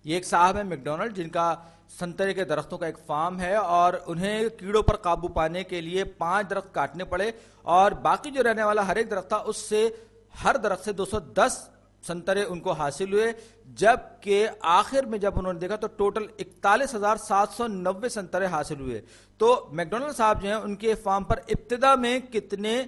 یہ ایک صاحب ہے میکڈونلڈ جن کا سنترے کے درختوں کا ایک فارم ہے اور انہیں کیڑوں پر قابو پانے کے لیے 5 درخت کاٹنے پڑے اور باقی جو رہنے والا ہر ایک درخت تھا اس سے ہر درخت سے 210 سنترے ان کو حاصل ہوئے، جبکہ آخر میں جب انہوں نے دیکھا تو ٹوٹل 41,790 سنترے حاصل ہوئے. تو میکڈونلڈ صاحب جو ہیں ان کے فارم پر ابتدا میں کتنے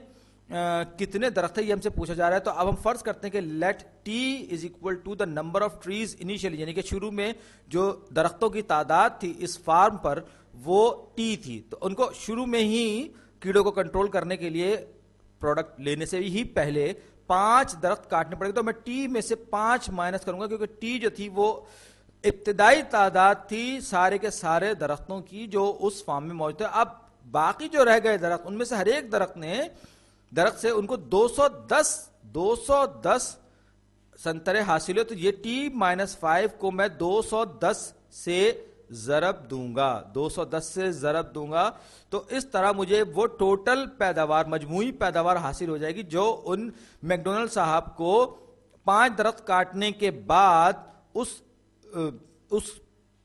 درخت ہیں یہ ہم سے پوچھا جا رہا ہے. تو اب ہم فرض کرتے ہیں کہ let T is equal to the number of trees initially, یعنی کہ شروع میں جو درختوں کی تعداد تھی اس فارم پر وہ ٹی تھی. تو ان کو شروع میں ہی کیڑوں کو کنٹرول کرنے کے لیے پروڈکٹ لینے سے ہی پہلے 5 درخت کاٹنے پڑے گا. تو میں ٹی میں سے 5 مائنس کروں گا کیونکہ ٹی جو تھی وہ ابتدائی تعداد تھی سارے کے سارے درختوں کی جو اس فارم میں موجود تھے. اب باقی جو رہ گئے درخت ان میں سے ہر ایک درخت سے ان کو 210 سنترے حاصل ہوئے. تو یہ ٹی مائنس 5 کو میں 210 سے ضرب دوں گا، 210 سے ضرب دوں گا. تو اس طرح مجھے وہ ٹوٹل پیداوار، مجموعی پیداوار حاصل ہو جائے گی جو ان میکڈونلڈ صاحب کو 5 درخت کاٹنے کے بعد اس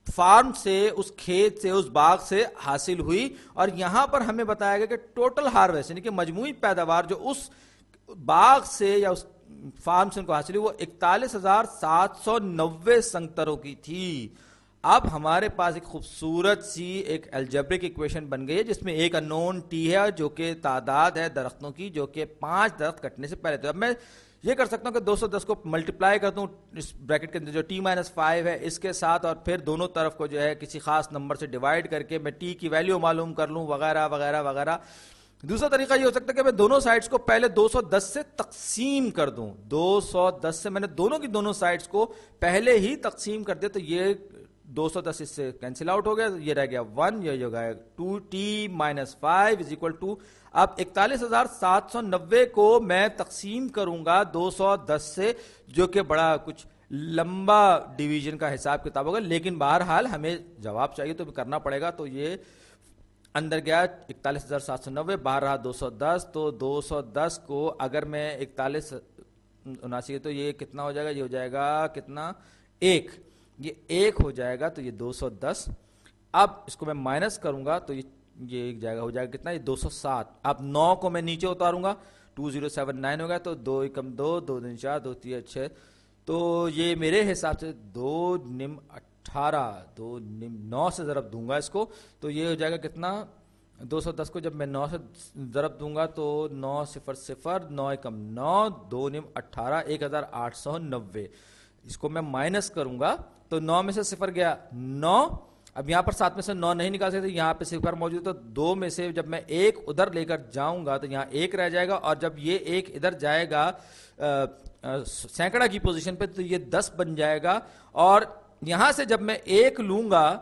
فارم سے، اس کھیت سے، اس باغ سے حاصل ہوئی. اور یہاں پر ہمیں بتایا گیا کہ ٹوٹل ہارویسٹ یعنی کہ مجموعی پیداوار جو اس باغ سے یا اس فارم سے ان کو حاصل ہوئی وہ 41,790 سنگتروں کی تھی. اب ہمارے پاس ایک خوبصورت سی ایک الجبرک ایکویشن بن گئی ہے جس میں ایک انون ٹی ہے جو کہ تعداد ہے درختوں کی جو کہ 5 درخت کٹنے سے پہلے تھے. اب میں یہ کر سکتا ہوں کہ 210 کو ملٹیپلائی کر دوں اس بریکٹ کے اندر جو ٹی مائنس 5 ہے اس کے ساتھ، اور پھر دونوں طرف کو جو ہے کسی خاص نمبر سے ڈیوائڈ کر کے میں ٹی کی ویلیو معلوم کر لوں وغیرہ وغیرہ وغیرہ. دوسرا طریقہ یہ ہو سکتا ہے کہ میں دونوں سائڈز کو پہلے 210 سے تقسیم کر دوں. 210 سے میں نے دونوں کی دونوں سائڈز کو پہلے ہی تقسیم کر دیا تو یہ 210 اس سے کینسل آؤٹ ہو گیا، یہ رہ گیا 1، یہ جو گیا 2t minus 5 is equal to. اب 41,790 کو میں تقسیم کروں گا 210 سے جو کہ بڑا کچھ لمبا ڈویژن کا حساب کتاب ہوگا، لیکن بہرحال ہمیں جواب چاہیے تو کرنا پڑے گا. تو یہ اندر گیا 41,790 باہر رہا 210. تو 210 کو اگر میں 4179 تو یہ کتنا ہو جائے گا، یہ ہو جائے گا کتنا 1، یہ 1 ہو جائے گا تو یہ 210. اب اس کو میں مائنس کروں گا تو یہ ایک جائے گا ہو جائے گا کتنا، یہ 207. اب 9 کو میں نیچے اتاروں گا 2079 ہوگا تو 2 × 2 2 × 4 2 × 3 6. تو یہ میرے حساب سے 2 × 18 2 × 9 سے ضرب دوں گا اس کو تو یہ ہو جائے گا کتنا 210 کو جب میں 9 سے ضرب دوں گا تو 9 0 0 9 × 9 2 × 18 1890. اس کو میں مائنس کروں گا تو 9 میں سے 0 گیا 9. اب یہاں پر 7 میں سے 9 نہیں نکال سکتے، یہاں پہ 0 موجود تو 2 میں سے جب میں 1 ادھر لے کر جاؤں گا تو یہاں 1 رہ جائے گا، اور جب یہ 1 ادھر جائے گا سینکڑا کی پوزیشن پہ تو یہ 10 بن جائے گا. اور یہاں سے جب میں 1 لوں گا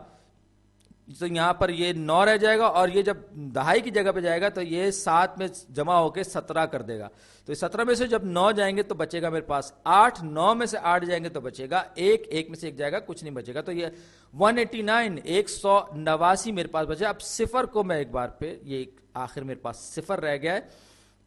تو یہاں پر یہ 9 رہ جائے گا، اور یہ جب دہائی کی جگہ پہ جائے گا تو یہ 7 میں جمع ہو کے 17 کر دے گا. تو 17 میں سے جب 9 جائیں گے تو بچے گا میرے پاس 8، 9 میں سے 8 جائیں گے تو بچے گا 1، 1 میں سے 1 جائے گا کچھ نہیں بچے گا. تو یہ 189 189 میرے پاس بچے. اب 0 کو میں ایک بار پہ یہ آخر میرے پاس 0 رہ گیا ہے،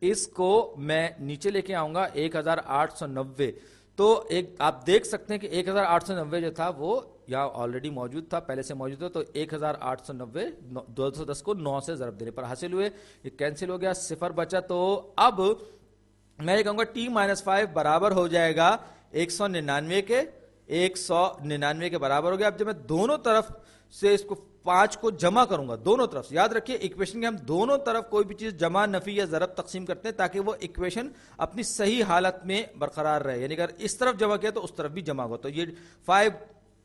اس کو میں نیچے لے کے آؤں گا 1890. تو آپ دیکھ سکتے ہیں کہ 1890 جو تھا وہ یہاں آلریڈی موجود تھا، پہلے سے موجود تھا. تو 1890 210 کو 9 سے ضرب دینے پر حاصل ہوئے، یہ کینسل ہو گیا 0 بچا. تو اب میں یہ کہوں گا ٹی مائنس 5 برابر ہو جائے گا 199 کے، 199 کے برابر ہو گیا. اب جب میں دونوں طرف سے اس کو 5 کو جمع کروں گا دونوں طرف سے، یاد رکھیے ایکویشن کے ہم دونوں طرف کوئی بھی چیز جمع، نفی یا ضرب تقسیم کرتے ہیں تاکہ وہ ایکویشن اپنی صحیح حالت میں برقرار رہے. یعنی اگر اس طرف جمع کیا تو اس طرف بھی جمع ہوگا. تو یہ 5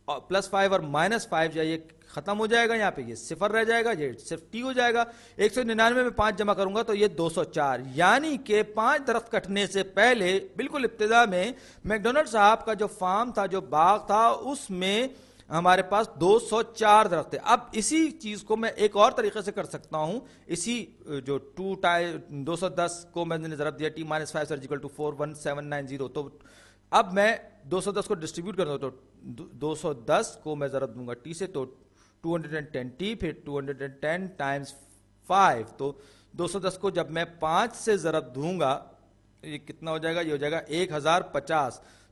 +5 اور -5 جو یہ ختم ہو جائے گا، یہاں پہ یہ 0 رہ جائے گا، یہ صرف ٹی ہو جائے گا. 199 میں 5 جمع کروں گا تو یہ 204، یعنی کہ 5 درخت کٹنے سے پہلے بالکل ابتدا میں میکڈونلڈ صاحب کا جو فارم تھا، جو باغ تھا، اس میں ہمارے پاس 204 درخت تھے. اب اسی چیز کو میں ایک اور طریقے سے کر سکتا ہوں. اسی جو 210 کو میں نے ضرب دیا ٹی مائنس 5 = 41790. تو اب میں 210 کو ڈسٹریبیوٹ کر دوں تو 210 کو میں ضرب دوں گا ٹی سے تو 210 ٹی، پھر 210 ٹائمز 5. تو 210 کو جب میں 5 سے ضرب دوں گا یہ کتنا ہو جائے گا، یہ ہو جائے گا 1050.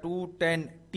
210t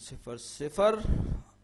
0 0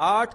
8,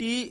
t